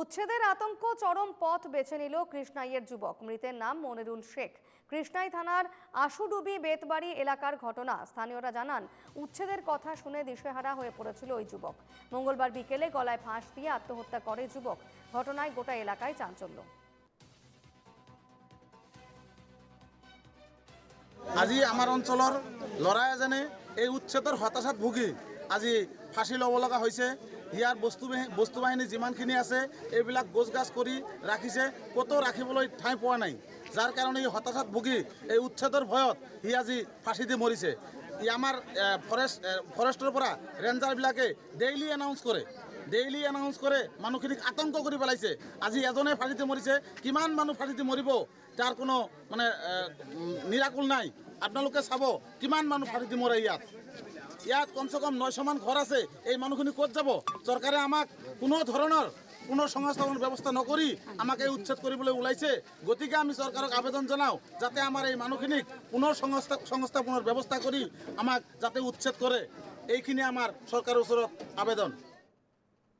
উচ্ছেদের আতঙ্ক চরম পথ বেছে নিল কৃষ্ণাইয়ের যুবক। মৃতের নাম মনিরুল শেখ। কৃষ্ণাই থানার আশুডুবি বেতবাড়ি এলাকার ঘটনা। স্থানীয়রা জানান, উচ্ছেদের কথা শুনে দিশেহারা হয়ে পড়েছিল ওই যুবক। মঙ্গলবার বিকেলে গলায় ফাঁস দিয়ে আত্মহত্যা করে যুবক। ঘটনায় গোটা এলাকায় চাঞ্চল্য। আজি আমাৰ অঞ্চলৰ ল'ৰা এজনে এই উচ্ছেদৰ হতাশাত ভুগি আজি ফাঁচি ল'ব লগা হৈছে। ইয়াৰ বস্তু বাহিনী যিমানখিনি আছে এইবিলাক গোছ গাছ কৰি ৰাখিছে, ক'তো ৰাখিবলৈ ঠাই পোৱা নাই। যাৰ কাৰণে এই হতাশাত ভুগি এই উচ্ছেদৰ ভয়ত সি আজি ফাঁচি দি মৰিছে। ই আমাৰ ফৰেষ্টৰ পৰা ৰেঞ্জাৰবিলাকে ডেইলি এনাউন্স কৰে মানুহখিনিক আতংক কৰি পেলাইছে। আজি এজনে ফাঁচি দি মৰিছে, কিমান মানুহ ফাঁচি দি মৰিব তাৰ কোনো নিৰাকুল নাই। আপোনালোকে চাব কিমান মানুহ ফাঁচি দি মৰে। ইয়াত কমচে কম 900মান ঘৰ আছে। এই মানুহখিনি ক'ত যাব? চৰকাৰে আমাক কোনো ধৰণৰ পুনঃসংস্থাপন ব্যৱস্থা নকৰি আমাক এই উচ্ছেদ কৰিবলৈ ওলাইছে। গতিকে আমি চৰকাৰক আবেদন জনাওঁ যাতে আমাৰ এই মানুহখিনিক পুনঃসংস্থাপনৰ ব্যৱস্থা কৰি আমাক যাতে উচ্ছেদ কৰে। এইখিনি আমাৰ চৰকাৰৰ ওচৰত আবেদন।